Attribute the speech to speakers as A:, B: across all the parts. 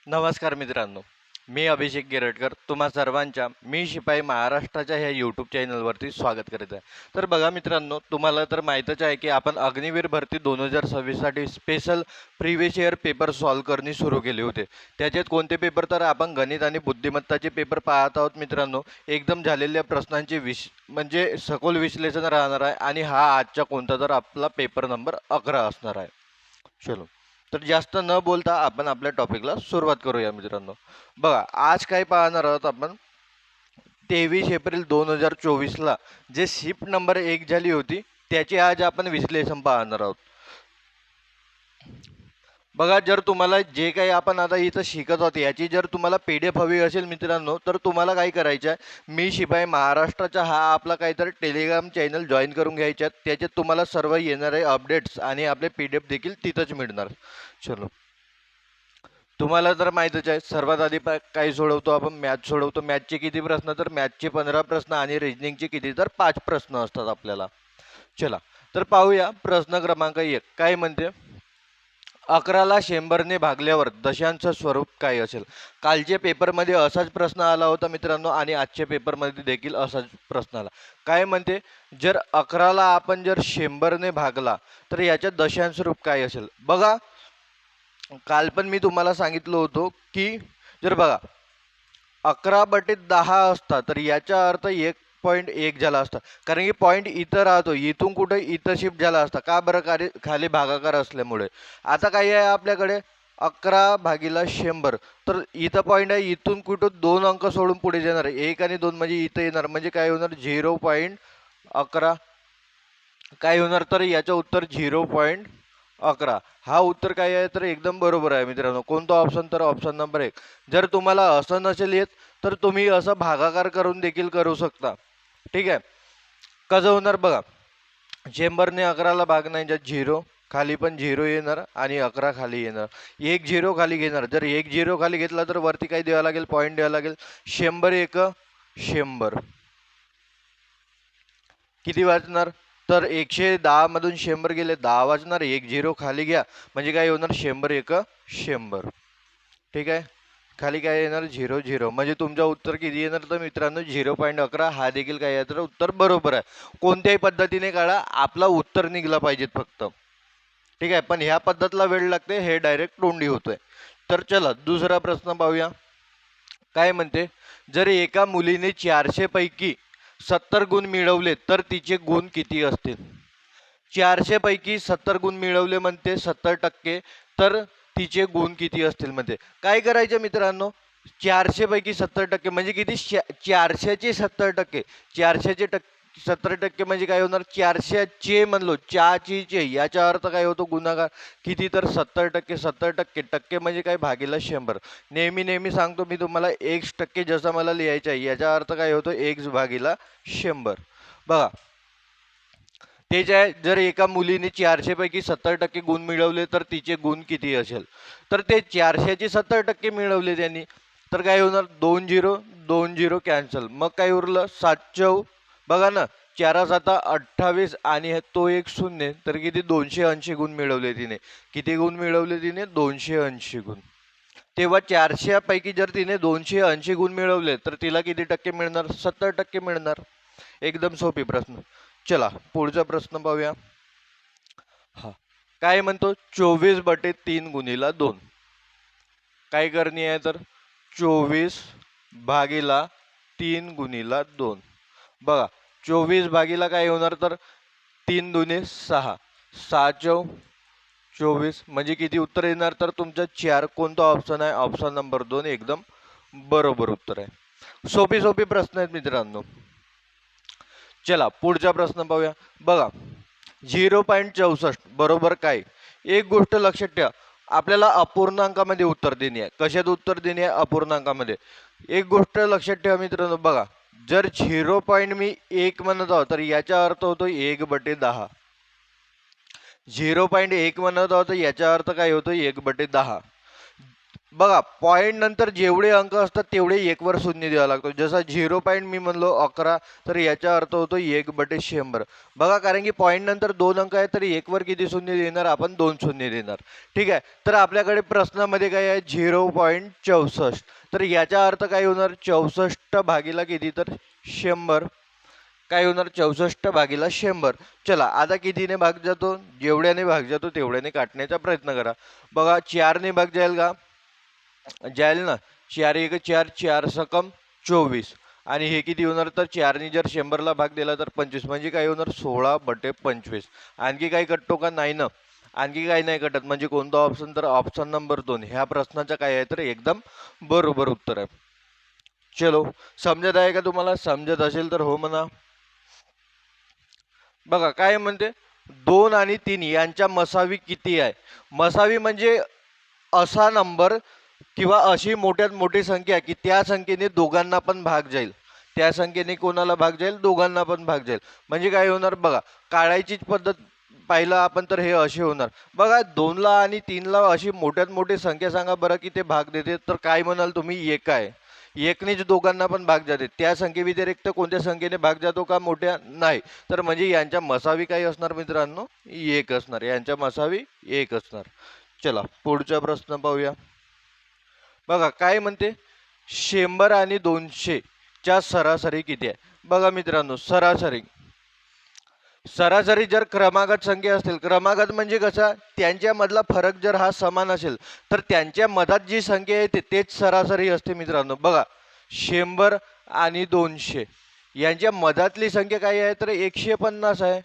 A: नमस्कार मित्रांनो, मी अभिषेक गिरटकर तुम्हा सर्वांच्या मी शिपाई महाराष्ट्राच्या ह्या यूट्यूब चॅनलवरती स्वागत करीत आहे. तर बघा मित्रांनो, तुम्हाला तर माहीतच आहे की आपण अग्निवीर भरती 2026साठी special previous year paper solve करणे सुरू केले होते. त्याच्यात कोणते पेपर तर आपण गणित आणि बुद्धिमत्ताचे पेपर पाहत आहोत मित्रांनो. एकदम झालेल्या प्रश्नांचे म्हणजे सखोल विश्लेषण राहणार आहे आणि हा आजचा कोणता तर आपला पेपर नंबर 11 असणार आहे. चलो, तर जास्त न बोलता आपण आपल्या टॉपिकला सुरुवात करूया मित्रांनो. बघा, आज काय पाहणार आहोत आपण. 23 एप्रिल 2024ला जे शिफ्ट नंबर 1 झाली होती त्याचे आज आपण विश्लेषण पाहणार आहोत. बघा, जर तुम्हाला जे काही आपण आता इथं शिकत आहोत याची जर तुम्हाला PDF हवी असेल मित्रांनो, तर तुम्हाला काय करायचं आहे, मी शिपाई महाराष्ट्राचा हा आपला काहीतरी टेलिग्राम चॅनल जॉईन करून घ्यायचा. त्याच्यात तुम्हाला सर्व येणारे अपडेट्स आणि आपले PDF देखील तिथंच मिळणार. चलो, तुम्हाला तर माहीतच आहे, सर्वात आधी काही सोडवतो आपण, मॅथ सोडवतो. मॅथचे किती प्रश्न, तर मॅथचे 15 प्रश्न आणि रिजनिंगचे किती तर 5 प्रश्न असतात आपल्याला. चला, तर पाहूया प्रश्न क्रमांक 1 काय म्हणते. 11ला 100ने भागल्यावर दशांश स्वरूप काय असेल. कालच्या पेपरमध्ये असाच प्रश्न आला होता मित्रांनो आणि आजच्या पेपरमध्ये देखील असाच प्रश्न आला. काय म्हणते, जर 11ला आपण जर 100ने भागला तर याच्या दशांश रूप काय असेल. बघा, काल पण मी तुम्हाला सांगितलं होतं की जर बघा 11/10 असता तर याचा अर्थ 1.1 झाला असता, कारण की पॉईंट इथं राहतो, इथून कुठं इथं शिफ्ट झाला असता का बरं, खाली भागाकार असल्यामुळे. आता काय आहे आपल्याकडे 11/100, तर इथं पॉईंट आहे, इथून कुठं 2 अंक सोडून पुढे जाणार, 1 आणि 2 म्हणजे इथं येणार, म्हणजे काय होणार 0.11. काय होणार, तर याचं उत्तर 0.11. हा उत्तर काय आहे, तर एकदम बरोबर आहे मित्रांनो. कोणता ऑप्शन, तर ऑप्शन नंबर 1. जर तुम्हाला असं नसेल येत तर तुम्ही असं भागाकार करून देखील करू शकता. ठीक आहे, कसं होणार बघा, 100ने 11ला भाग नाही, ज्यात 0 खाली पण 0 येणार आणि 11 खाली येणार, 1 0 खाली घेणार. जर 1 0 खाली घेतला तर वरती काय द्यावं लागेल, पॉईंट द्यावं लागेल. 100 1 100 किती वाजणार, तर 110 मधून 100 गेले 10 वाजणार. 1 0 खाली घ्या म्हणजे काय होणार, 100 1 100. ठीक आहे, खाली काय येणार 0 0, म्हणजे तुमचं उत्तर किती येणार, तर मित्रांनो 0.11. हा देखील काय आहे, तर उत्तर बरोबर आहे. कोणत्याही पद्धतीने काढा, आपला उत्तर निघला पाहिजेत फक्त. ठीक आहे, पण ह्या पद्धतीला वेळ लागते, हे डायरेक्ट तोंडी होतोय. तर चला दुसरा प्रश्न पाहूया. काय म्हणते, जर एका मुलीने 400 पैकी 70 गुण मिळवले तर तिचे गुण किती असतील. 400 पैकी 70 गुण मिळवले म्हणते 70%, तर तिचे गुण किती असतील म्हणते. काय करायचं मित्रांनो, 400 पैकी 70% म्हणजे किती, 400चे 70%. 400चे 70% म्हणजे काय होणार, 400चे म्हणलो, चे याचा अर्थ काय होतो गुणाकार. किती, तर 70%. 70% टक्के म्हणजे काय, भागीला 100. नेहमी नेहमी सांगतो मी तुम्हाला, 1% जसं मला लिहायचं आहे याचा अर्थ काय होतो, 1/100. बघा, ते जे आहे, जर एका मुलीने 400 पैकी 70% गुण मिळवले तर तिचे गुण किती असेल. तर ते 400चे 70% मिळवले त्यांनी, तर काय होणार, 2 0 2 0 कॅन्सल. मग काय उरलं 7 बघा ना, 4 7 28 आणि तो एक शून्य, तर किती 280 गुण मिळवले तिने. किती गुण मिळवले तिने, 280 गुण. तेव्हा 400 पैकी जर तिने 280 गुण मिळवले तर तिला किती टक्के मिळणार, 70% मिळणार. एकदम सोपी प्रश्न. चला पुढचा प्रश्न पाहूया. हा काय म्हणतो, 24/3 गुणिला 2 काय करणी आहे, तर 24/3 गुणिला 2. बघा, 24 भागीला काय होणार, तर 3 दुने 6, 6 चौ 24 म्हणजे किती उत्तर येणार, तर तुमचा 4. कोणता ऑप्शन आहे, ऑप्शन नंबर 2 एकदम बरोबर उत्तर आहे. सोपी सोपी प्रश्न आहेत मित्रांनो. चला पुढचा प्रश्न पाहूया. बघा, 0.64 बरोबर काय. एक गोष्ट लक्षात ठेवा, आपल्याला अपूर्णांकामध्ये उत्तर देणे आहे. कशात उत्तर देणे आहे, अपूर्णांकामध्ये. एक गोष्ट लक्षात ठेवा मित्रांनो, बघा, जर 0. मी 1 म्हणत आहोत तर याचा अर्थ होतो 1/10. 0.1 म्हणत आहोत तर याचा अर्थ काय होतो, 1/10. बघा पॉईंट नंतर जेवढे अंक असतात तेवढे एक वर शून्य द्यावा लागतो. जसा 0 मी म्हणलो 11, तर याचा अर्थ होतो 1/100. बघा कारण की पॉईंट नंतर 2 अंक आहे तर एक वर किती शून्य देणार आपण? 2 शून्य देणार. ठीक आहे. तर आपल्याकडे प्रश्नामध्ये काय आहे? 0.64. तर याचा अर्थ काय होणार? 64 भागीला किती? तर 100. काय होणार? 64 भागीला 100. चला आता कितीने भाग जातो? जेवढ्याने भाग जातो तेवढ्याने काटण्याचा प्रयत्न करा. बघा 4ने भाग जाईल का? जाईल ना. 4 एक 4, 4 सकम 24. आणि हे किती होणार? तर 4ने जर 100ला भाग दिला तर 25, म्हणजे काय होणार? 16/25. आणखी काही कटतो का? नाही ना. आणखी काही नाही कटत. म्हणजे कोणता ऑप्शन? तर ऑप्शन नंबर 2. ह्या प्रश्नाचं काय आहे? तर एकदम बरोबर उत्तर आहे. चलो, समजत आहे का तुम्हाला? समजत असेल तर हो म्हणा. बघा काय म्हणते? 2 आणि 3 यांच्या मसावी किती आहे? मसावी म्हणजे असा नंबर किंवा अशी मोठ्यात मोठी संख्या की त्या संख्येने दोघांना पण भाग जाईल. त्या संख्येने कोणाला भाग जाईल? दोघांना पण भाग जाईल. म्हणजे काय होणार? बघा काढायचीच पद्धत पाहिलं आपण तर हे असे होणार. बघा 2ला आणि 3ला अशी मोठ्यात मोठी संख्या सांगा बरं की ते भाग देते. तर काय म्हणाल तुम्ही? एक आहे. एकनेच दोघांना पण भाग जाते. त्या संख्येव्यतिरिक्त कोणत्या संख्येने भाग जातो का? मोठ्या नाही. तर म्हणजे यांच्या मसावी काही असणार मित्रांनो? एक असणार. यांच्या मसावी एक असणार. चला पुढचा प्रश्न पाहूया. बघा काय म्हणते? 100 आणि 200 च्या सरासरी किती आहे? बघा मित्रांनो, सरासरी सरासरी जर क्रमागत संख्या असतील, क्रमागत म्हणजे कसा? त्यांच्यामधला फरक जर हा समान असेल तर त्यांच्या मधात जी संख्या येते तेच सरासरी असते मित्रांनो. बघा 100 आणि 200 यांच्या मधातली संख्या काय आहे? तर 150 आहे.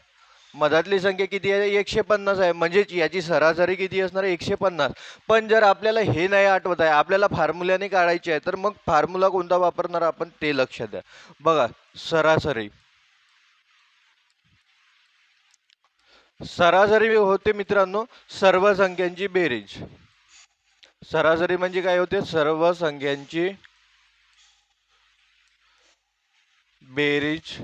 A: मधातली संख्या किती आहे? 150 आहे. म्हणजेच याची सरासरी किती असणार? 150. पण जर आपल्याला हे नाही आठवत आहे, आपल्याला फॉर्म्युल्याने काढायचे आहे, तर मग फॉर्म्युला कोणता वापरणार आपण ते लक्षात द्या. बघा सरासरी सरासरी होते मित्रांनो सर्व संख्यांची बेरीज. सरासरी म्हणजे काय होते? सर्व संख्यांची बेरीज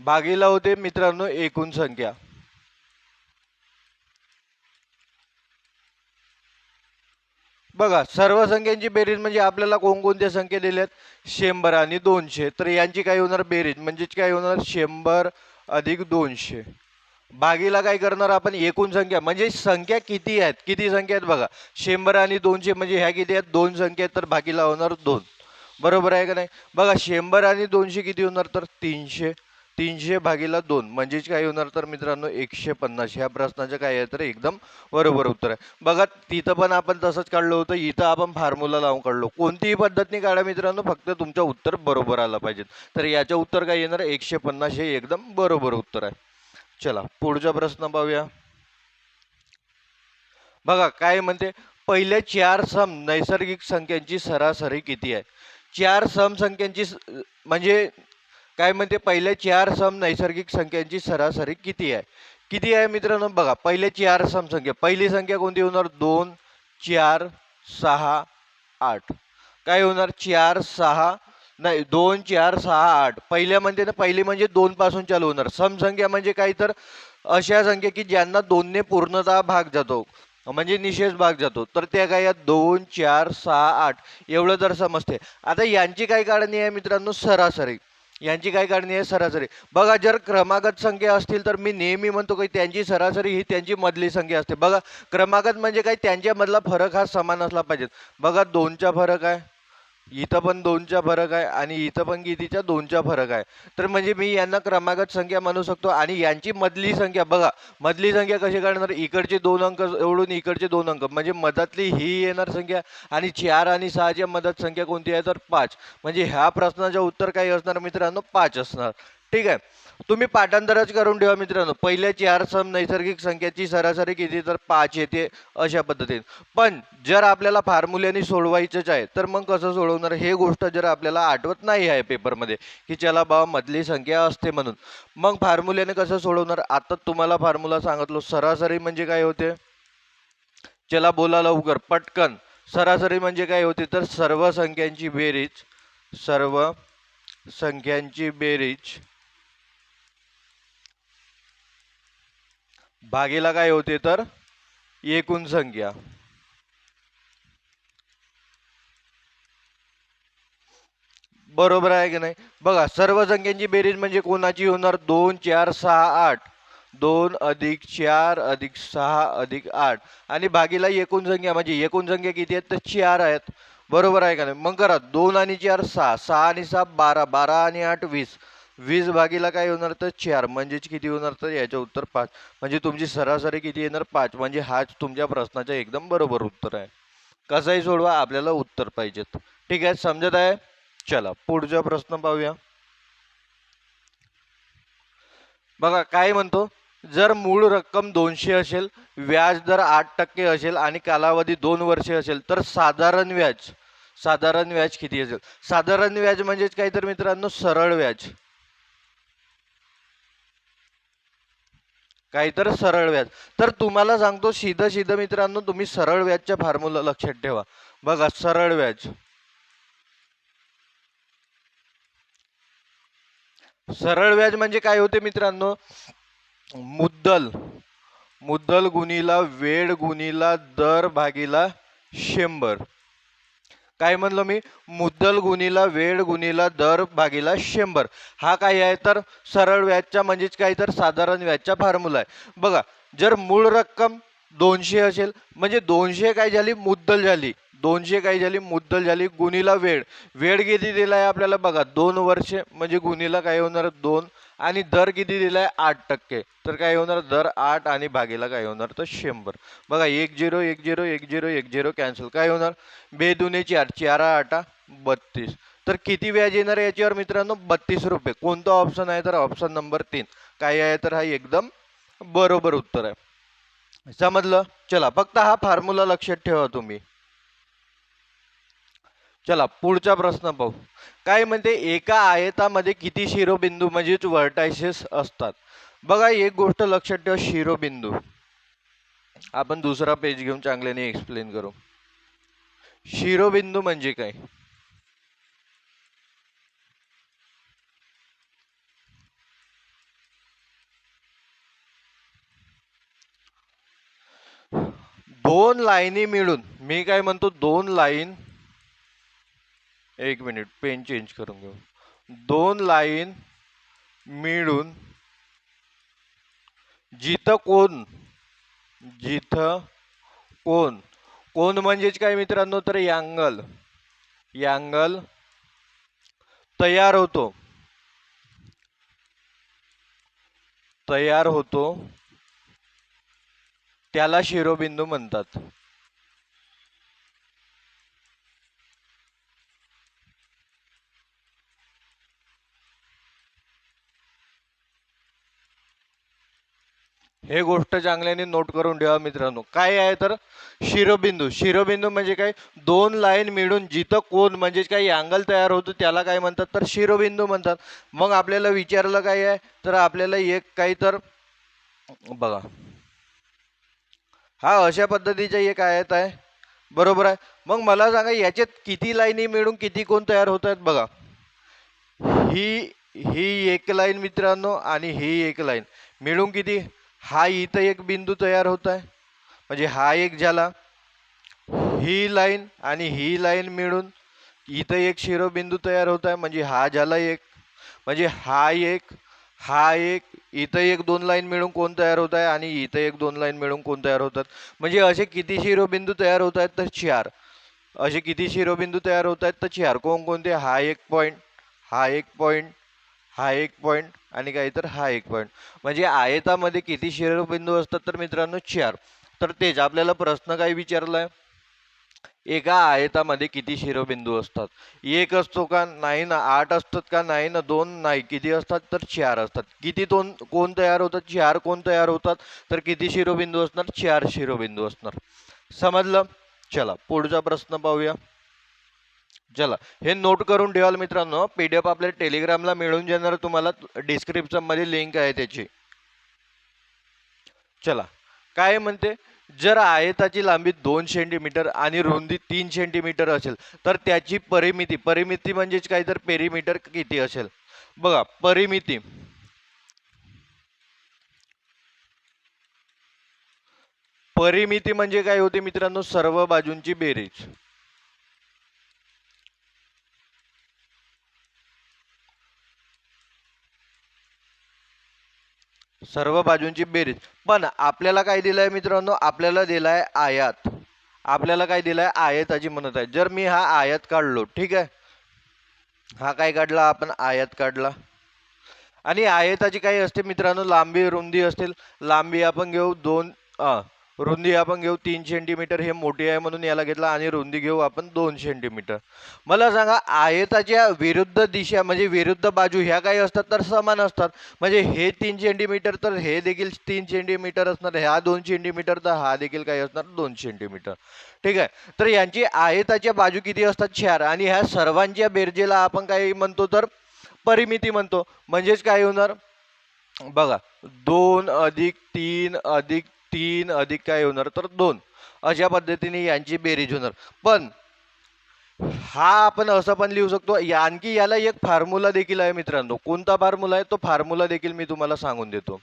A: भागीला होते मित्रांनो एकूण संख्या. बघा सर्व संख्यांची बेरीज म्हणजे आपल्याला कोणकोणत्या संख्या दिल्यात? 100 आणि 200. तर यांची काय होणार? बेरीज म्हणजेच काय होणार? 100 अधिक 200 भागीला काय करणार आपण? एकूण संख्या. म्हणजे संख्या किती आहेत? किती संख्या आहेत बघा. 100 आणि 200 म्हणजे ह्या किती आहेत? 2 संख्या आहेत. तर भागीला होणार 2. बरोबर आहे का नाही? बघा 100 आणि 200 किती होणार? तर 300. 300 भागीला 2 म्हणजेच काय होणार? तर मित्रांनो 150. ह्या प्रश्नाचं काय आहे? तर एकदम बरोबर उत्तर आहे. बघा तिथं पण आपण तसंच काढलं होतं. इथं आपण फॉर्म्युला लावून काढलो. कोणतीही पद्धतीने काढा मित्रांनो, फक्त तुमचं उत्तर बरोबर आलं पाहिजे. तर याचं उत्तर काय येणार? 150 हे एकदम बरोबर उत्तर आहे. चला पुढचा प्रश्न पाहूया. बघा काय म्हणते? पहिल्या 4 सम नैसर्गिक संख्यांची सरासरी किती आहे? 4 सम संख्यांची म्हणजे काय म्हणते? पहिल्या 4 सम नैसर्गिक संख्यांची सरासरी किती आहे? किती आहे मित्रांनो? बघा पहिल्या 4 सम संख्या. पहिली संख्या कोणती होणार? 2, 4, 6, 8. काय होणार? 4, 6 नाही 2, 4, 6, 8. पहिल्या म्हणजे ना, पहिली म्हणजे 2 पासून चालू होणार. सम संख्या म्हणजे काय? तर अशा संख्या की ज्यांना 2 ने पूर्णतः भाग जातो, म्हणजे निशेष भाग जातो. तर त्या काय या 2, 4, 6, 8 एवढं जर समजते. आता यांची काय काढणी आहे मित्रांनो? सरासरी. यांची काय काढणी आहे? सरासरी. बघा जर क्रमागत संख्या असतील तर मी नेहमी म्हणतो की त्यांची सरासरी ही त्यांची मधली संख्या असते. बघा क्रमागत म्हणजे काय? त्यांच्यामधला फरक हा समान असला पाहिजे. बघा 2चा फरक आहे, इथं पण 2चा फरक आहे आणि इथं पण कितीचा? 2चा फरक आहे. तर म्हणजे मी यांना क्रमागत संख्या म्हणू शकतो. आणि यांची मधली संख्या बघा, मधली संख्या कशी काढणार? इकडचे 2 अंक एवढून इकडचे 2 अंक म्हणजे मधातली ही येणार संख्या. आणि 4 आणि 6च्या मधात संख्या कोणती आहे? तर 5. म्हणजे ह्या प्रश्नाचं उत्तर काय असणार मित्रांनो? 5 असणार. ठीक आहे. तुम्ही पाठांतरच करून ठेवा मित्रांनो. पहिल्या 4 सम नैसर्गिक संख्याची सरासरी किती? तर 5 येते अशा पद्धतीने. पण जर आपल्याला फॉर्म्युल्याने सोडवायचंच आहे तर मग कसं सोडवणार? हे गोष्ट जर आपल्याला आठवत नाही आहे पेपरमध्ये की चला बा मधली संख्या असते म्हणून, मग फॉर्म्युल्याने कसं सोडवणार? आता तुम्हाला फॉर्म्युला सांगितलो. सरासरी म्हणजे काय होते? चला बोला लवकर पटकन. सरासरी म्हणजे काय होते? तर सर्व संख्यांची बेरीज. सर्व संख्यांची बेरीज भागीला काय होते? तर एकूण संख्या. बरोबर आहे की नाही? बघा सर्व संख्यांची बेरीज म्हणजे कोणाची होणार? 2 4 6 8. 2 अधिक 4 अधिक 6 अधिक 8 आणि भागीला एकूण संख्या म्हणजे एकूण संख्या किती आहेत? तर 4 आहेत. बरोबर आहे का नाही? मग करा 2 आणि 4 6, 6 आणि 6 12, 12 आणि 8 20. 20 भागीला काय होणार? तर 4 म्हणजेच किती होणार? तर याचं उत्तर 5. म्हणजे तुमची सरासरी किती येणार? 5. म्हणजे हाच तुमच्या प्रश्नाचं एकदम बरोबर उत्तर आहे. कसंही सोडवा आपल्याला उत्तर पाहिजेत. ठीक आहे, समजत आहे? चला पुढचा प्रश्न पाहूया. बघा काय म्हणतो, जर मूळ रक्कम 200 असेल, व्याज दर 8% असेल आणि कालावधी 2 वर्षे असेल तर साधारण व्याज किती असेल? साधारण व्याज म्हणजेच काय तर मित्रांनो सरळ व्याज. काही तर सरळ व्याज. तर तुम्हाला सांगतो सीधं मित्रांनो, तुम्ही सरळ व्याजच्या फॉर्म्युला लक्षात ठेवा. बघा सरळ व्याज. सरळ व्याज म्हणजे काय होते मित्रांनो? मुद्दल मुद्दल गुणीला वेळ गुणीला दर भागीला 100. काय म्हणलो मी? मुद्दल गुणीला वेळ गुणीला दर भागीला 100. हा काय आहे? तर सरळ व्याजचा म्हणजेच काय तर साधारण व्याजचा फॉर्म्युला आहे. बघा जर मूळ रक्कम 200 असेल म्हणजे 200 काय झाली? मुद्दल झाली. 200 काय झाली? मुद्दल झाली गुणीला वेळ. वेळ किती दिलाय आपल्याला? बघा 2 वर्षे म्हणजे गुणीला काय होणार? 2 आणि दर किती दिलाय? 8%. तर काय होणार? दर 8 आणि भागीला काय होणार? तर 100. बघा 1 0 1 0 1 0 1 0 कॅन्सल. काय होणार? बेदुने 4 4 8 32. तर किती व्याज येणार याच्यावर मित्रांनो? 32 रुपये. कोणता ऑप्शन आहे? तर ऑप्शन नंबर 3. काय आहे? तर हा एकदम बरोबर उत्तर आहे. समजलं? चला फक्त हा फॉर्म्युला लक्षात ठेवा तुम्ही. चला पुढचा प्रश्न पाहू. काय म्हणते, एका आयतामध्ये किती शिरोबिंदू म्हणजेच व्हर्टायसेस असतात? बघा एक गोष्ट लक्षात ठेवा, शिरोबिंदू. आपण दुसरा पेज घेऊन चांगल्याने एक्सप्लेन करू. शिरोबिंदू म्हणजे काय? दोन लाईनी मिळून, मी काय म्हणतो, दोन लाईन, एक मिनिट पेन चेंज करून घेऊ. दोन लाईन मिळून जिथं कोण जिथं कोण कोण म्हणजेच काय मित्रांनो? तर अँगल अँगल तयार होतो तयार होतो त्याला शिरोबिंदू म्हणतात. हे गोष्ट चांगल्याने नोट करून ठेवा मित्रांनो. काय आहे तर शिरोबिंदू. शिरोबिंदू म्हणजे काय? दोन लाईन मिळून जिथं कोण म्हणजे काय अँगल तयार होतो त्याला काय म्हणतात? तर शिरोबिंदू म्हणतात. मग आपल्याला विचारलं काय आहे? तर आपल्याला एक काही तर बघा, हा अशा पद्धतीचा एक आयत आहे. बरोबर आहे. मग मला सांगा याच्यात किती लाईनी मिळून किती कोण तयार होत आहेत? बघा ही ही एक लाईन मित्रांनो आणि ही एक लाईन मिळून किती? हा इथं एक बिंदू तयार होत आहे म्हणजे हा एक झाला. ही लाईन आणि ही लाईन मिळून इथं एक शिरोबिंदू तयार होत आहे म्हणजे हा झाला एक. म्हणजे हा एक इथं एक दोन लाईन मिळून कोण तयार होत आहे आणि इथं एक दोन लाईन मिळून कोण तयार होतात? म्हणजे असे किती शिरोबिंदू तयार होत आहेत? तर 4. असे किती शिरोबिंदू तयार होत आहेत? तर 4. कोणकोणते? हा एक पॉईंट, हा एक पॉईंट, हा एक पॉईंट आणि काही तर हा एक पॉईंट. म्हणजे आयतामध्ये किती शिरोबिंदू असतात? तर मित्रांनो 4. तर तेच आपल्याला प्रश्न काय विचारलाय? एका आयतामध्ये किती शिरोबिंदू असतात? एक असतो का? नाही ना. 8 असतात का? नाही ना. 2 नाही. किती असतात? तर 4 असतात. किती दोन कोण तयार होतात? 4 कोण तयार होतात. तर किती शिरोबिंदू असणार? 4 शिरोबिंदू असणार. समजलं? चला पुढचा प्रश्न पाहूया. चला हे नोट करून ठेवाल मित्रांनो. पीडीएफ आपल्या टेलिग्रामला मिळून जाणार, तुम्हाला डिस्क्रिप्शन मध्ये लिंक आहे त्याची. चला काय म्हणते, जर आयताची लांबी 2 सेंटीमीटर आणि रुंदी 3 सेंटीमीटर असेल तर त्याची परिमिती म्हणजेच काय तर पेरीमीटर किती असेल? बघा परिमिती म्हणजे काय होते मित्रांनो? सर्व बाजूंची बेरीज. सर्व बाजूंची बेरीज. पण आपल्याला काय दिलंय मित्रांनो, आपल्याला दिलाय आयत. आपल्याला काय दिलाय, आयताची म्हणत आहे. जर मी हा आयत काढलो, ठीक आहे, हा काय काढला आपण, आयत काढला. आणि आयताची काही असते मित्रांनो, लांबी रुंदी असतील. लांबी आपण घेऊ रुंदी आपण घेऊ 3 सेंटीमीटर, हे मोठी आहे म्हणून याला घेतला, आणि रुंदी घेऊ आपण 2 सेंटीमीटर. मला सांगा, आयताच्या विरुद्ध दिशा म्हणजे विरुद्ध बाजू ह्या काही असतात तर समान असतात. म्हणजे हे 3 सेंटीमीटर तर हे देखील 3 सेंटीमीटर असणार, ह्या 2 सेंटीमीटर तर हा देखील काही असणार 2 सेंटीमीटर. ठीक आहे. तर यांची आयताच्या बाजू किती असतात, 4. आणि ह्या सर्वांच्या बेरजेला आपण काय म्हणतो तर परिमिती म्हणतो. म्हणजेच काय होणार बघा, 2 अधिक 3 अधिक 3 अधिक काय होणार तर 2, अशा पद्धतीने यांची बेरीज होणार. पण हा आपण असं पण लिहू शकतो, आणखी याला एक फॉर्म्युला देखील आहे मित्रांनो. कोणता फॉर्म्युला आहे, तो फॉर्म्युला देखील मी तुम्हाला सांगून देतो.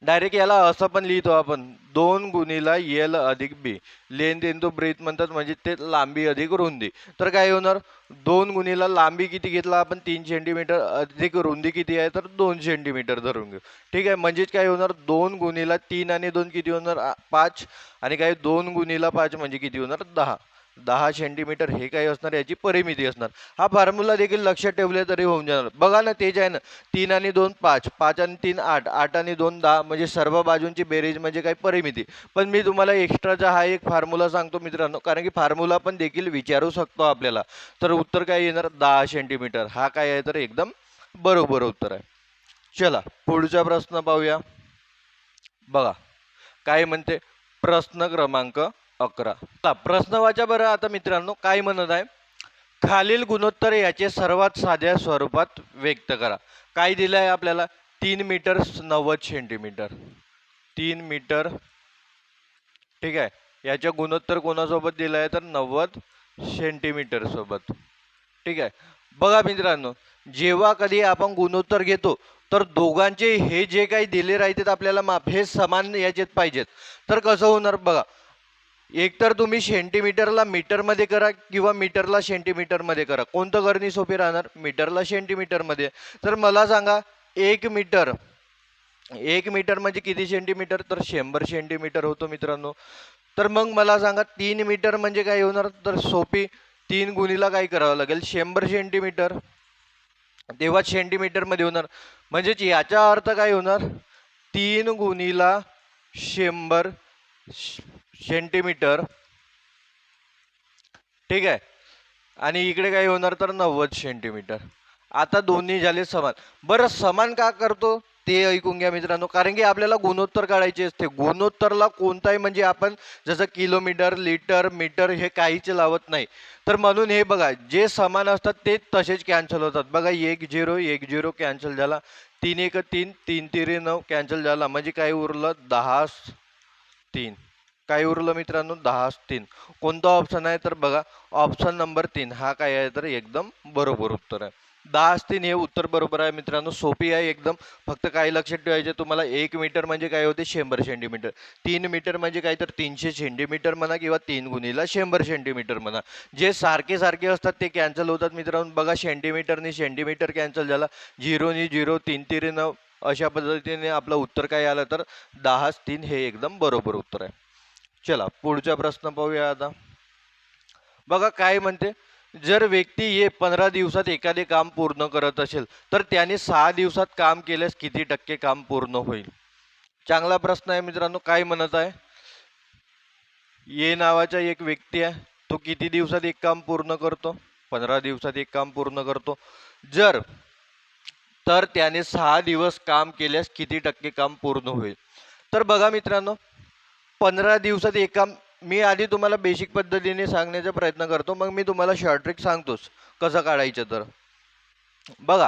A: डायरेक्ट याला असं पण लिहितो आपण, 2 गुणिला एल अधिक बी, लेंथ इंटू ब्रेथ म्हणतात, म्हणजे ते लांबी अधिक रुंदी. तर काय होणार, 2 गुणिला लांबी किती घेतला आपण 3 सेंटीमीटर, अधिक रुंदी किती आहे तर 2 सेंटीमीटर धरून घेऊ. ठीक आहे. म्हणजेच काय होणार, 2 गुणिला 3 आणि 2 किती होणार 5, आणि काय 2 गुणिला 5 म्हणजे किती होणार 10 सेंटीमीटर, हे काही असणार याची परिमिती असणार. हा फॉर्म्युला देखील लक्षात ठेवले तरी होऊन जाणार. बघा ना, तेच आहे ना, 3 आणि 2 5, 5 आणि 3 8, 8 आणि 2 10, म्हणजे सर्व बाजूंची बेरीज म्हणजे काय परिमिती. पण मी तुम्हाला एक्स्ट्राचा हा एक फॉर्म्युला सांगतो मित्रांनो, कारण की फॉर्म्युला पण देखील विचारू शकतो आपल्याला. तर उत्तर काय येणार 10 सेंटीमीटर, हा काय आहे तर एकदम बरोबर उत्तर आहे. चला पुढचा प्रश्न पाहूया. बघा काय म्हणते, प्रश्न क्रमांक 11. प्रश्न वाचा बरं आता मित्रांनो. काय म्हणत आहे, खालील गुणोत्तर याचे सर्वात साध्या स्वरूपात व्यक्त करा. काय दिलं आहे आपल्याला, 3 मीटर 90 सेंटीमीटर, 3 मीटर. ठीक आहे. याच्या गुणोत्तर कोणासोबत दिलं आहे तर 90 सेंटीमीटर सोबत. ठीक आहे. बघा मित्रांनो, जेव्हा कधी आपण गुणोत्तर घेतो तर दोघांचे हे जे काही दिले राहतात आपल्याला माप, हे समान याच्यात पाहिजेत. तर कसं होणार बघा, एकतर तुम्ही सेंटीमीटरला मीटरमध्ये करा किंवा मीटरला सेंटीमीटरमध्ये करा. कोणतं करणे सोपी राहणार, मीटरला सेंटीमीटरमध्ये. तर मला सांगा, 1 मीटर म्हणजे किती सेंटीमीटर तर 100 सेंटीमीटर होतो मित्रांनो. तर मग मला सांगा 3 मीटर म्हणजे काय होणार तर सोपी, 3 गुणीला काय करावं लागेल 100 सेंटीमीटर, तेव्हा सेंटीमीटर मध्ये होणार. म्हणजेच याचा अर्थ काय होणार, 3 गुणीला 100 सेंटीमीटर. ठीक आहे. आणि इकडे काय होणार तर 90 सेंटीमीटर. आता दोन्ही झाले समान. बरं समान का करतो ते ऐकून घ्या मित्रांनो. कारण की आपल्याला गुणोत्तर काढायचे असते. गुणोत्तरला कोणताही म्हणजे आपण जसं किलोमीटर लिटर मीटर हे काहीच लावत नाही. तर म्हणून हे बघा, जे समान असतात ते तसेच कॅन्सल होतात. बघा 1 0 1 0 कॅन्सल झाला, 3 1 3 3 3 9 कॅन्सल झाला, म्हणजे काय उरलं 10 3. काय उरलं मित्रांनो 10 3. कोणता ऑप्शन आहे तर बघा, ऑप्शन नंबर 3 हा काय आहे तर एकदम बरोबर उत्तर आहे. 10 3 हे उत्तर बरोबर आहे मित्रांनो. सोपी आहे एकदम. फक्त काय लक्षात ठेवायचे तुम्हाला, 1 मीटर म्हणजे काय होते 100 सेंटीमीटर, 3 मीटर म्हणजे काय तर 300 सेंटीमीटर म्हणा, किंवा 3 गुणीला 100 सेंटीमीटर म्हणा. जे सारखे सारखे असतात ते कॅन्सल होतात मित्रांनो. बघा सेंटीमीटरनी सेंटीमीटर कॅन्सल झाला, 0 0 3 3 9, अशा पद्धतीने आपलं उत्तर काय आलं तर 10 3 हे एकदम बरोबर उत्तर आहे. चला पुढचा प्रश्न पाहूया आता. बघा काय म्हणते, जर व्यक्ती हे 15 दिवसात एखादे काम पूर्ण करत असेल तर त्याने 6 दिवसात काम केल्यास किती टक्के काम पूर्ण होईल. चांगला प्रश्न आहे मित्रांनो. काय म्हणत आहे, ये नावाचा एक व्यक्ती आहे, तो किती दिवसात एक काम पूर्ण करतो, 15 दिवसात एक काम पूर्ण करतो. जर तर त्याने 6 दिवस काम केल्यास किती टक्के काम पूर्ण होईल. तर बघा मित्रांनो, 15 दिवसात एक काम, मी आधी तुम्हाला बेसिक पद्धतीने सांगण्याचा प्रयत्न करतो, मग मी तुम्हाला शॉर्ट ट्रिक सांगतोच कसं काढायचं. तर बघा,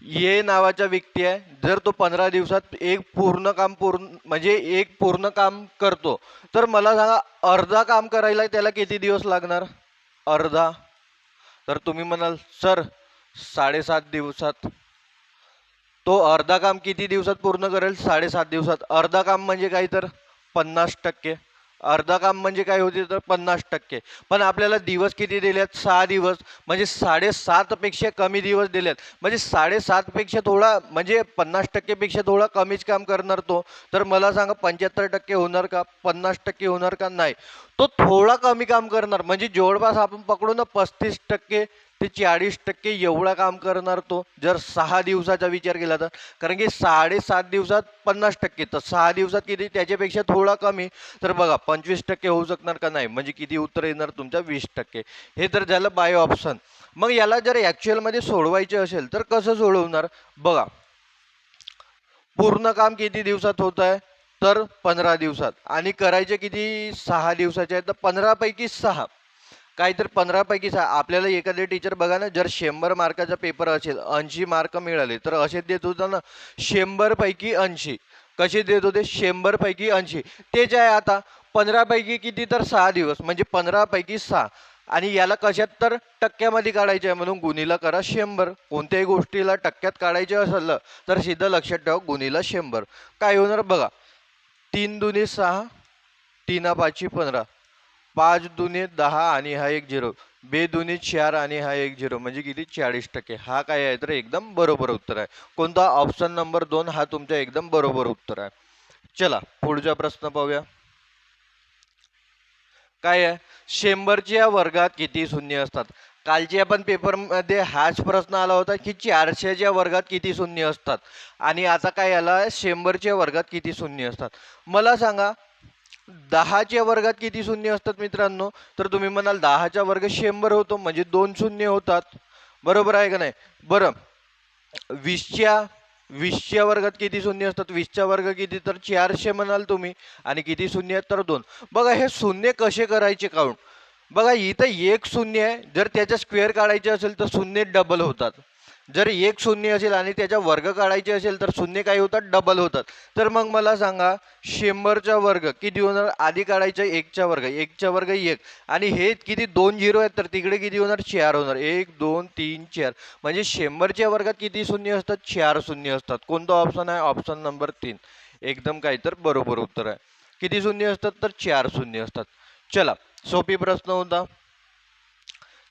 A: ये नावाचा व्यक्ती आहे, जर तो 15 दिवसात एक पूर्ण म्हणजे एक पूर्ण काम करतो, तर मला सांगा अर्धा काम करायला त्याला किती दिवस लागणार, अर्धा. तर तुम्ही म्हणाल सर 7.5 दिवसात. तो अर्धा काम किती दिवसात पूर्ण करेल, 7.5 दिवसात. अर्धा काम म्हणजे काय तर 50%. अर्धा काम म्हणजे काय होते तर 50%. पण आपल्याला दिवस किती दिलेत 6 दिवस, म्हणजे 7.5 पेक्षा कमी दिवस दिलेत. म्हणजे 7.5 पेक्षा थोडा म्हणजे 50% पेक्षा थोडा कमीच काम करणार तो. तर मला सांगा 75% होणार का 50% होणार का नाही, तो थोडा कमी काम करणार. म्हणजे जवळपास आपण पकडू ना 35% ते 40% एवढा काम करणार तो, जर 6 दिवसाचा विचार केला तर. कारण की 7.5 दिवसात 50%, तर 6 दिवसात किती त्याच्यापेक्षा थोडा कमी. तर बघा 25% होऊ शकणार का नाही, म्हणजे किती उत्तर येणार तुमच्या 20%. हे तर झालं बाय ऑप्शन. मग याला जर ॲक्च्युअलमध्ये सोडवायचे असेल तर कसं सोडवणार बघा. पूर्ण काम किती दिवसात होत आहे तर 15 दिवसात, आणि करायचे किती 6 दिवसाचे आहे तर 15 पैकी 6, काहीतरी 15 पैकी 6. आपल्याला एखादे टीचर बघा ना, जर 100 मार्काचा पेपर असेल 80 मार्क मिळाले तर असे देत होता ना 100 पैकी 80. कसे देत होते 100 पैकी 80. तेच आहे आता 15 पैकी किती तर 6 दिवस, म्हणजे 15 पैकी 6. आणि याला कशात तर टक्क्यामध्ये काढायचे आहे, म्हणून गुणीला करा 100. कोणत्याही गोष्टीला टक्क्यात काढायचे असेल तर सीधं लक्षात ठेवा गुणीला 100. काय होणार बघा, 3 दुने 6, 3 5 15, 5 दुने 10 आणि हा एक 0, 2 दुने 4 आणि हा एक 0, म्हणजे किती 40%. हा काय आहे तर एकदम बरोबर उत्तर आहे. कोणता ऑप्शन नंबर 2 हा तुमचा एकदम बरोबर उत्तर आहे. चला पुढचा प्रश्न पाहूया. काय आहे 100च्या वर्गात किती शून्य असतात. कालच्या आपण पेपरमध्ये हाच प्रश्न आला होता की 400च्या वर्गात किती शून्य असतात, आणि आता काय आला 100च्या वर्गात किती शून्य असतात. मला सांगा 10च्या वर्गात किती शून्य असतात मित्रांनो. तर तुम्ही म्हणाल 10चा वर्ग 100 होतो, म्हणजे 2 शून्य होतात. बरोबर आहे का नाही. बरं 20च्या वर्गात किती शून्य असतात. 20चा वर्ग किती तर 400 म्हणाल तुम्ही, आणि किती शून्य आहेत तर 2. बघा हे शून्य कसे करायचे काउंट. बघा इथं एक शून्य आहे, जर त्याचा स्क्वेअर काढायचे असेल तर शून्य डबल होतात. जर एक शून्य असेल आणि त्याचा वर्ग काढायचे असेल तर शून्य काय होतात डबल होतात. तर मग मला सांगा 100चा वर्ग किती होणार, आधी काढायचं 1चा वर्ग, 1चा वर्ग 1, आणि हे किती 2 झिरो आहेत तर तिकडे किती होणार 4 होणार. 1 2 3 4, म्हणजे 100च्या वर्गात किती शून्य असतात 4 शून्य असतात. कोणता ऑप्शन आहे ऑप्शन नंबर 3, एकदम काय तर बरोबर उत्तर आहे. किती शून्य असतात तर 4 शून्य असतात. चला सोपी प्रश्न होता.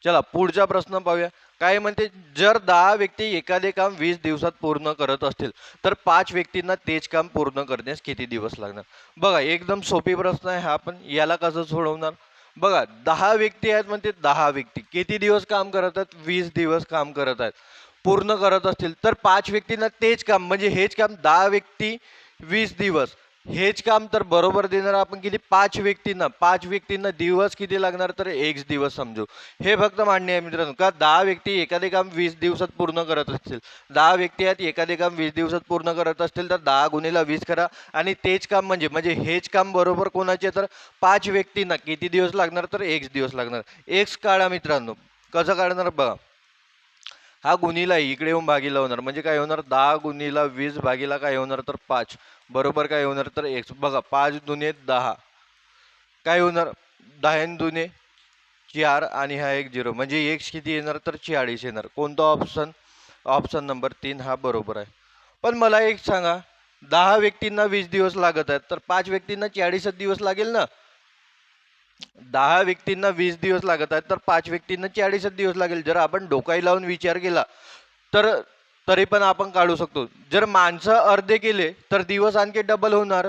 A: चला पुढचा प्रश्न पाहूया. काय म्हणते, जर 10 व्यक्ती एखादे काम 20 दिवसात पूर्ण करत असतील तर 5 व्यक्तींना तेच काम पूर्ण करण्यास किती दिवस लागणार. बघा एकदम सोपी प्रश्न आहे हा, पण याला कसं सोडवणार. बघा 10 व्यक्ती आहेत, म्हणते 10 व्यक्ती किती दिवस काम करत आहेत 20 दिवस काम करत आहेत. पूर्ण करत असतील तर 5 व्यक्तींना तेच काम, म्हणजे हेच काम 10 व्यक्ती 20 दिवस, हेच काम तर बरोबर देणार आपण किती 5 व्यक्तींना दिवस किती लागणार तर 1 दिवस समजू. हे फक्त मान्य आहे मित्रांनो, का 10 व्यक्ती एखादे काम 20 दिवसात पूर्ण करत असतील. 10 व्यक्ती आहेत एखादे काम 20 दिवसात पूर्ण करत असतील तर 10 गुणिले 20 करा, आणि तेच काम म्हणजे हेच काम बरोबर कोणाचे तर 5 व्यक्तींना किती दिवस लागणार तर 1 दिवस लागणार. एक्स काढा मित्रांनो. कसं काढणार बघा, हा गुणीला इकडे येऊन भागीला होणार, म्हणजे काय होणार 10 गुणीला 20 भागीला काय होणार तर 5, बरोबर काय होणार तर एक्स. बघा 5 दुने 10, काय होणार 10 दुने 4 आणि हा एक 0, म्हणजे एक्स किती येणार तर 40 येणार. कोणता ऑप्शन ऑप्शन नंबर 3 हा बरोबर आहे. पण मला एक सांगा 10 व्यक्तींना 20 दिवस लागत आहेत तर 5 व्यक्तींना 40 दिवस लागेल ना. 10 व्यक्तींना 20 दिवस लागत आहेत तर 5 व्यक्तींना 40 दिवस लागेल. जर आपण डोकाई लावून विचार केला तर तरी पण आपण काढू शकतो. जर माणसं अर्धे केले तर दिवस आणखी डबल होणार.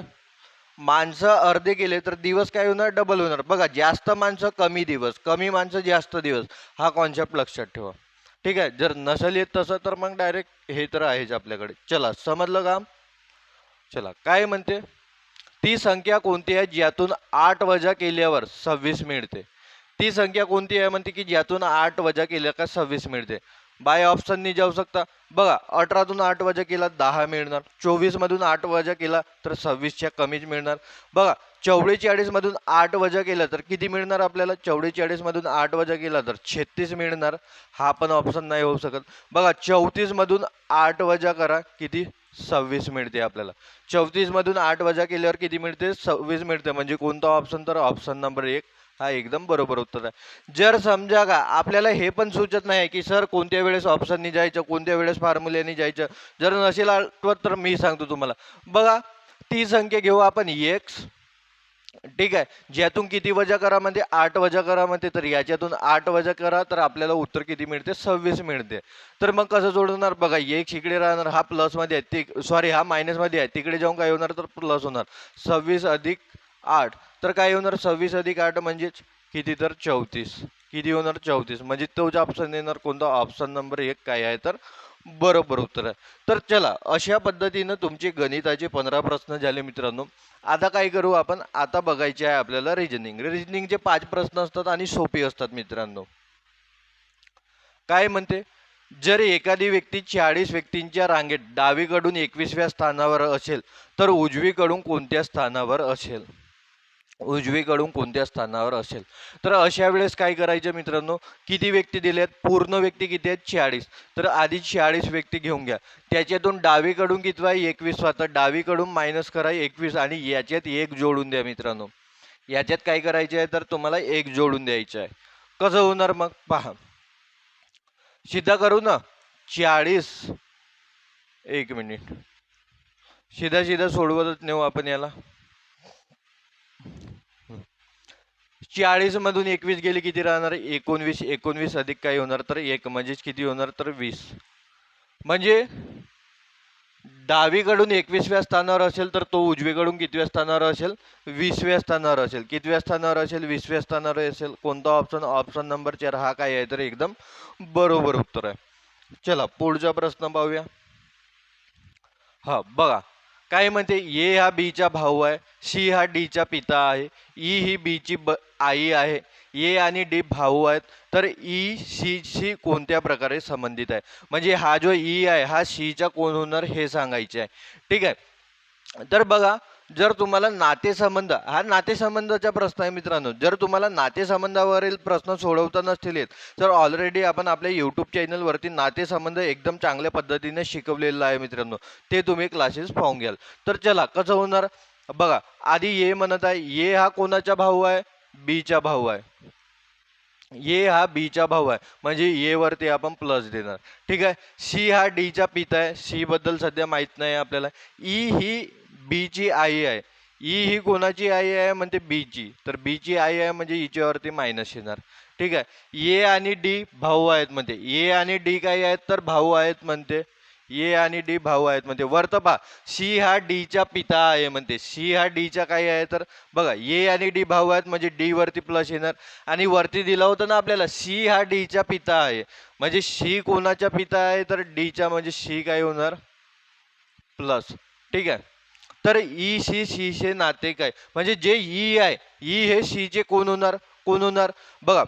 A: माणसं अर्धे केले तर दिवस काय होणार डबल होणार. बघा जास्त माणसं कमी दिवस, कमी माणसं जास्त दिवस, हा कॉन्सेप्ट लक्षात ठेवा. ठीक आहे. जर नसेल येत तसं तर मग डायरेक्ट हे तर आहेच आपल्याकडे. चला समजलं का. चला काय म्हणते, ती संख्या कोणती आहे ज्यातून 8 वजा केल्यावर 26 मिळते. ती संख्या कोणती आहे म्हणते की ज्यातून 8 वजा केल्या का 26 मिळते. बाय ऑप्शननी जाऊ शकता. बघा 18तून 8 वजा केला 10 मिळणार. 24 मधून 8 वजा केला तर 26च्या कमीच मिळणार. बघा 44 मधून 8 वजा केला तर किती मिळणार आपल्याला. 44 मधून 8 वजा केला तर 36 मिळणार. हा पण ऑप्शन नाही होऊ शकत. बघा 34 मधून 8 वजा करा किती 26 मिळते आपल्याला. 34 मधून 8 वजा केल्यावर किती मिळते 26 मिळते. म्हणजे कोणता ऑप्शन तर ऑप्शन नंबर 1 हा एकदम बरोबर उत्तर आहे. जर समजा का आपल्याला हे पण सुचत नाही की सर कोणत्या वेळेस ऑप्शननी जायचं कोणत्या वेळेस फॉर्म्युल्यानी जायचं, जर नसेल आठवत तर मी सांगतो तुम्हाला. बघा ती संख्या घेऊ आपण x, ठीक आहे, ज्यातून किती वजा करा म्हणते 8 वजा करा म्हणते, तर याच्यातून 8 वजा करा तर आपल्याला उत्तर किती मिळते 26 मिळते. तर मग कसं सोडवणार बघा, एक इकडे राहणार, हा प्लस मध्ये आहे ते सॉरी हा मायनस मध्ये आहे, तिकडे जाऊन काय होणार तर प्लस होणार. 26 अधिक 8 तर काय होणार 26 अधिक 8 म्हणजेच किती तर 34. किती होणार 34 म्हणजे तोच ऑप्शन येणार कोणता ऑप्शन नंबर 1 काय आहे तर बरोबर उत्तर आहे. तर चला अशा पद्धतीनं तुमचे गणिताचे 15 प्रश्न झाले मित्रांनो. आता काय करू आपण, आता बघायचे आहे आपल्याला रिजनिंग. रिजनिंगचे 5 प्रश्न असतात आणि सोपे असतात मित्रांनो. काय म्हणते, जर एखादी व्यक्ती 40 व्यक्तींच्या रांगेत डावीकडून 21व्या स्थानावर असेल तर उजवीकडून कोणत्या स्थानावर असेल. उजवीकडून कोणत्या स्थानावर असेल तर अशा वेळेस काय करायचं मित्रांनो, किती व्यक्ती दिल्यात पूर्ण व्यक्ती किती आहेत 40, तर आधी 40 व्यक्ती घेऊन घ्या. त्याच्यातून डावीकडून किती आहे 21, तर डावीकडून मायनस करा 21 आणि याच्यात एक जोडून द्या मित्रांनो. याच्यात काय करायचे आहे तर तुम्हाला एक जोडून द्यायचं आहे. कसं होणार मग पहा, सीधा करू ना 40, एक मिनिट, सीधा सीधा सोडवतच नेऊ आपण याला. 40 मधून 21 गेले किती राहणार 19, 19 अधिक काय होणार तर 1 म्हणजेच किती होणार तर 20. म्हणजे डावीकडून 21व्या स्थानावर असेल तर तो उजवीकडून कितव्या स्थानावर असेल 20व्या स्थानावर असेल. कितव्या स्थानावर असेल 20व्या स्थानावर असेल. कोणता ऑप्शन, ऑप्शन नंबर 4 हा काय आहे तर एकदम बरोबर उत्तर आहे. चला पुढचा प्रश्न पाहूया. हा बघा काय म्हणते, ए हा बीचा भाऊ आहे, सी हा डीचा पिता आहे, ई ही बीची आई आहे, ए आणि डी भाऊ आहेत, तर ई सी शी कोणत्या प्रकारे संबंधित आहे. म्हणजे हा जो ई आहे हा सीचा कोण होणार हे सांगायचे आहे. ठीक आहे, तर बघा जर तुम्हाला नातेसंबंध, हा नातेसंबंधाचा प्रश्न आहे मित्रांनो. जर तुम्हाला नातेसंबंधावरील प्रश्न सोडवता नसतील येत तर ऑलरेडी आपण आपल्या यूट्यूब चॅनलवरती नातेसंबंध एकदम चांगल्या पद्धतीने शिकवलेला आहे मित्रांनो, ते तुम्ही क्लासेस पाहून घ्याल. तर चला कसं होणार बघा, आधी ए म्हणत आहे, ए हा कोणाचा भाऊ आहे बीचा भाऊ आहे. ए हा बीचा भाऊ आहे म्हणजे ए वरती आपण प्लस देणार. ठीक आहे, सी हा डीचा पिता आहे, सी बद्दल सध्या माहित नाही आपल्याला. ई ही बीची आई आहे, ई ही कोणाची आई आहे म्हणते बीची, तर बीची आई आहे म्हणजे हिच्यावरती मायनस येणार. ठीक आहे, ए आणि डी भाऊ आहेत म्हणते, ए आणि डी काय आहेत तर भाऊ आहेत म्हणते, ए आणि डी भाऊ आहेत म्हणते. वरत पहा सी हा डीचा पिता आहे म्हणते, सी हा डीचा काय आहे तर बघा ए आणि डी भाऊ आहेत म्हणजे डी वरती प्लस येणार. आणि वरती दिला होता ना आपल्याला सी हा डीचा पिता आहे म्हणजे सी कोणाचा पिता आहे तर डीचा, म्हणजे सी काय होणार प्लस. ठीक आहे, तर ई सी चे नाते काय म्हणजे जे ई आहे ई हे सी चे कोण होणार, कोण होणार बघा,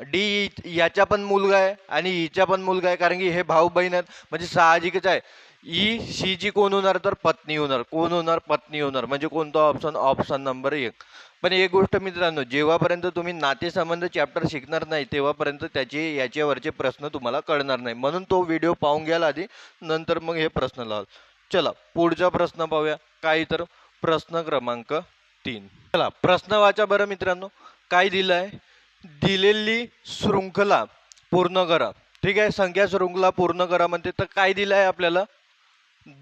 A: डी याचा पण मुलगा आहे आणि हिचा पण मुलगा आहे, कारण की हे भाऊ बहीण आहेत म्हणजे साहजिकच आहे. ई सी ची कोण होणार तर पत्नी होणार, कोण होणार पत्नी होणार, म्हणजे कोणता ऑप्शन, ऑप्शन नंबर 1. पण एक गोष्ट मित्रांनो, जेव्हापर्यंत तुम्ही नातेसंबंध चॅप्टर शिकणार नाही तेव्हापर्यंत त्याचे याच्यावरचे प्रश्न तुम्हाला कळणार नाही, म्हणून तो व्हिडिओ पाहून घ्याल आधी, नंतर मग हे प्रश्न लावाल. चला पुढचा प्रश्न पाहूया. काय तर प्रश्न क्रमांक 3. चला प्रश्न वाचा बरं मित्रांनो. काय दिलंय, दिलेली शृंखला पूर्ण करा. ठीक आहे, संख्या शृंखला पूर्ण करा म्हणते, तर काय दिलंय आपल्याला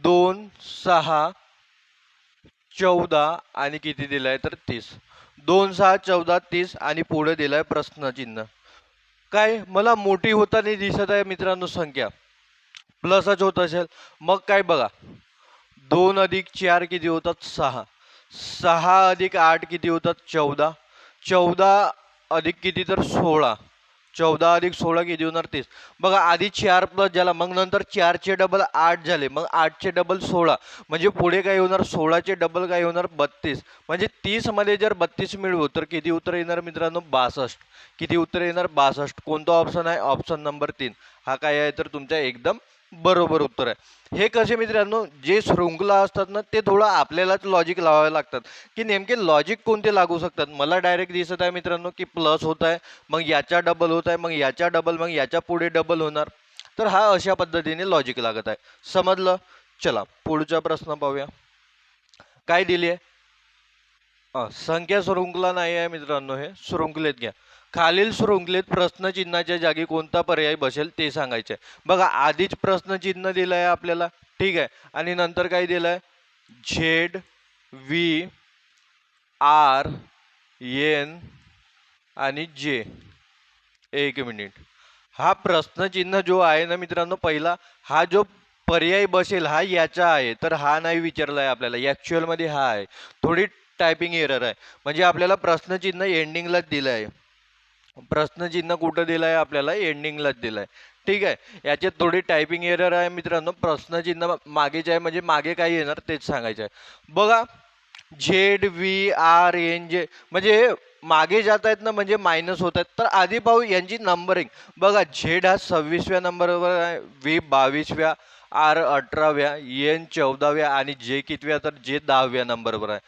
A: 2, 6, 14 आणि किती दिलाय तर 30. 2, 6, 14, 30 आणि पुढे दिलाय प्रश्नचिन्ह. काय मला मोठी होताना दिसत आहे मित्रांनो संख्या, प्लसच होत असेल. मग काय बघा 2 अधिक 4 किती होतात 6, 6 अधिक 8 किती होतात 14, 14 अधिक किती तर 16, 14 अधिक 16 किती होणार 30. बघा आधी 4 प्लस झाला, मग नंतर 4 चे डबल 8 झाले, मग 8 चे डबल 16, म्हणजे पुढे काय होणार 16 चे डबल काय होणार 32. म्हणजे 30 मध्ये जर 32 मिळवू तर किती उत्तर येणार मित्रांनो 62. किती उत्तर येणार 62. कोणता ऑप्शन आहे, ऑप्शन नंबर 3 हा काय आहे तर तुमचा एकदम बरोबर उत्तर आहे. हे कसे मित्रांनो, जे शृंखला असतात ना ते थोडं आपल्यालाच लॉजिक लावावे लागतात की नेमके लॉजिक कोणते लागू शकतात. मला डायरेक्ट दिसत आहे मित्रांनो की प्लस होत आहे, मग याच्या डबल होत आहे, मग याच्या डबल, मग याच्या पुढे डबल होणार, तर हा अशा पद्धतीने लॉजिक लागत आहे. समजलं. चला पुढचा प्रश्न पाहूया. काय दिली आहे, संख्या शृंखला नाही आहे मित्रांनो, हे शृंखलेत घ्या. खालील शृंखलेत प्रश्नचिन्हाच्या जागी कोणता पर्याय बसेल ते सांगायचे. बघा आधीच प्रश्नचिन्ह दिलंय आपल्याला. ठीक आहे, आणि नंतर काय दिलंय झेड व्ही आर एन आणि जे. एक मिनिट. हा प्रश्नचिन्ह जो आहे ना मित्रांनो, पहिला हा जो पर्याय बसेल हा याचा आहे, तर हा नाही विचारलाय आपल्याला. ऍक्च्युअल मध्ये हा आहे. थोडी टायपिंग एरर आहे. म्हणजे आपल्याला प्रश्नचिन्ह एंडिंगलाच दिलं आहे. प्रश्नचिन्ह कुठं दिलंय आपल्याला? एंडिंगलाच दिलंय. ठीक आहे. याच्यात थोडी टायपिंग एरर आहे मित्रांनो. प्रश्नचिन्ह मागेच आहे, म्हणजे मागे काय येणार तेच सांगायचं आहे. बघा, ZVRNJ म्हणजे मागे जात आहेत ना, म्हणजे मायनस होत आहेत. तर आधी पाहू यांची नंबरिंग. बघा, झेड हा 26व्या नंबरवर आहे, व्ही 22व्या, आर 18व्या, एन 14व्या आणि जे कितव्या? तर जे 10व्या नंबरवर आहे.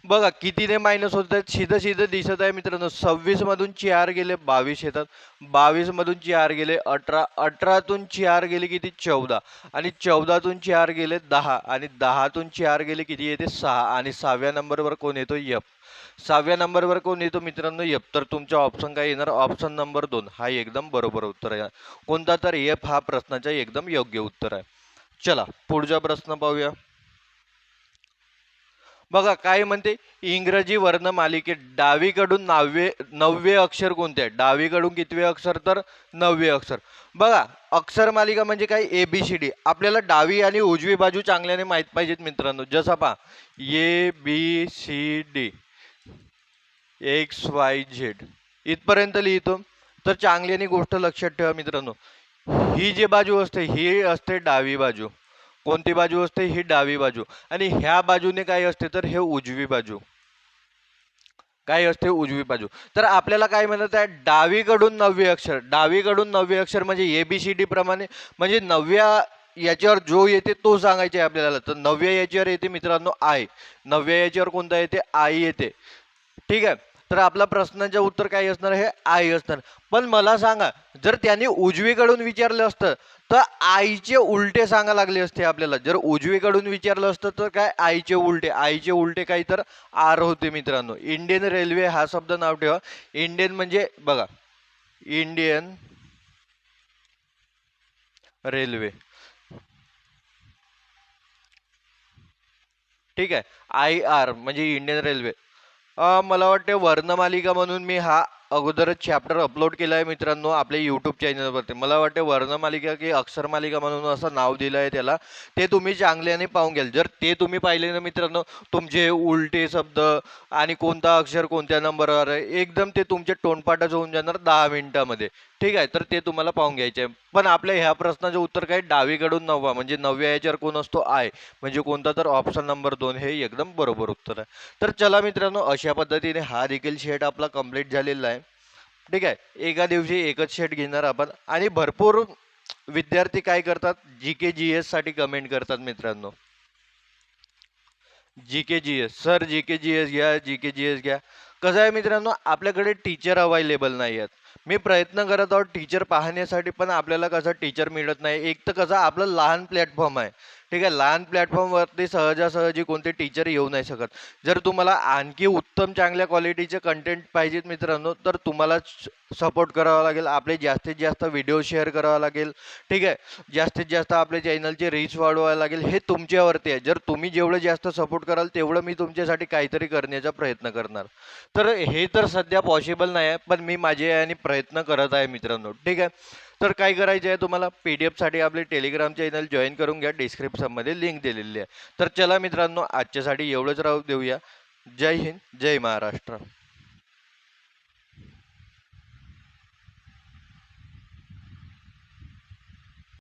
A: बघा कितीने मायनस होत आहेत, सीधं सीधं दिसत आहे मित्रांनो. 26 मधून 4 गेले 22 येतात, 22 मधून 4 गेले 18, 18तून 4 गेले किती? 14, आणि 14तून 4 गेले 10, आणि 10तून 4 गेले किती येते? 6, आणि 6व्या नंबरवर कोण येतो? एफ. 6व्या नंबरवर कोण येतो मित्रांनो? एफ. तर तुमचा ऑप्शन काय येणार? ऑप्शन नंबर 2 हा एकदम बरोबर उत्तर आहे. कोणता? तर एफ हा प्रश्नाचा एकदम योग्य उत्तर आहे. चला पुढचा प्रश्न पाहूया. बघा काय म्हणते, इंग्रजी वर्णमालिकेत डावीकडून 9वे अक्षर कोणते आहे? डावीकडून कितवे अक्षर? तर 9वे अक्षर. बघा, अक्षर मालिका म्हणजे काय? ABCD. आपल्याला डावी आणि उजवी बाजू चांगल्याने माहित पाहिजेत मित्रांनो. जसं पहा, ABCD XYZ इथपर्यंत लिहितो. तर चांगल्याने गोष्ट लक्षात ठेवा मित्रांनो, ही जी बाजू असते ही असते डावी बाजू. कोणती बाजू असते? ही डावी बाजू. आणि ह्या बाजूने काय असते? तर हे उजवी बाजू. काय असते? उजवी बाजू. तर आपल्याला काय म्हणत आहे? डावीकडून 9वे अक्षर. डावीकडून 9वे अक्षर म्हणजे ABCD प्रमाणे, म्हणजे 9व्या याच्यावर जो येते तो सांगायचे आपल्याला. तर 9व्या याच्यावर येते मित्रांनो आय. 9व्या याच्यावर कोणता येते? आय येते. ठीक आहे. तर आपला प्रश्नाचं उत्तर काय असणार? हे आय असणार. पण मला सांगा, जर त्यांनी उजवीकडून विचारलं असतं तर आईचे उलटे सांगा लागले असते आपल्याला. जर उजवीकडून विचारलं असतं तर काय? आईचे उलटे. आईचे उलटे काही तर आर होते मित्रांनो. इंडियन रेल्वे हा शब्द नाव ठेवा. इंडियन म्हणजे बघा, इंडियन रेल्वे. ठीक आहे. IR म्हणजे इंडियन रेल्वे. मला वाटते वर्णमालिका म्हणून मी हा अगोदरच चॅप्टर अपलोड केला आहे मित्रांनो आपल्या यूट्यूब चॅनलवरती. मला वाटते वर्णमालिका की अक्षरमालिका म्हणून असं नाव दिलं आहे त्याला. ते तुम्ही चांगल्याने पाहून घ्याल. जर ते तुम्ही पाहिले ना मित्रांनो, तुमचे उलटे शब्द आणि कोणता अक्षर कोणत्या नंबरवर आहे एकदम ते तुमचे तोंडपाठच होऊन जाणार 10 मिनिटामध्ये. ठीक आहे. तर ते तुम्हाला पाहून घ्यायचे आहे. पण आपल्या ह्या प्रश्नाचं उत्तर काय? डावीकडून 9वा म्हणजे 9व्या याच्यावर कोण असतो? आय. म्हणजे कोणता? तर ऑप्शन नंबर 2 हे एकदम बरोबर उत्तर आहे. तर चला मित्रांनो, अशा पद्धतीने हा देखील सेट आपला कंप्लीट झालेला आहे. ठीक आहे. एका दिवशी एकच सेट घेणार आपण. आणि भरपूर विद्यार्थी काय करतात? GK GS साठी कमेंट करतात मित्रांनो. GK GS sir, GK GS घ्या, GK GS घ्या. कसं आहे मित्रांनो, आपल्याकडे टीचर अवेलेबल नाही आहेत. मी प्रयत्न करत आहोत टीचर पाहण्यासाठी, पण आपल्याला कसं टीचर मिळत नाही. एक तर कसं आपलं लहान प्लॅटफॉर्म आहे. ठीक आहे. लहान प्लॅटफॉर्मवरती सहजासहजी कोणते टीचर येऊ नाही शकत. जर तुम्हाला आणखी उत्तम चांगल्या क्वालिटीचे कंटेंट पाहिजेत मित्रांनो, तर तुम्हाला सपोर्ट करावा लागेल. आपले जास्तीत जास्त व्हिडिओ शेअर करावा लागेल. ठीक आहे. जास्तीत जास्त आपल्या चॅनलचे रीच वाढवायला लागेल. हे तुमच्यावरती आहे. जर तुम्ही जेवढं जास्त सपोर्ट कराल तेवढं मी तुमच्यासाठी काहीतरी करण्याचा प्रयत्न करणार. तर हे तर सध्या पॉसिबल नाही आहे, पण मी माझे आणि प्रयत्न करत आहे मित्रांनो. ठीक आहे. तर काय करायचे आहे तुम्हाला? PDF साठी आपले टेलिग्राम चॅनल जॉईन करून घ्या. डिस्क्रिप्शनमध्ये लिंक दिलेली आहे. तर चला मित्रांनो, आजच्यासाठी एवढंच राहू देऊया. जय हिंद, जय महाराष्ट्र.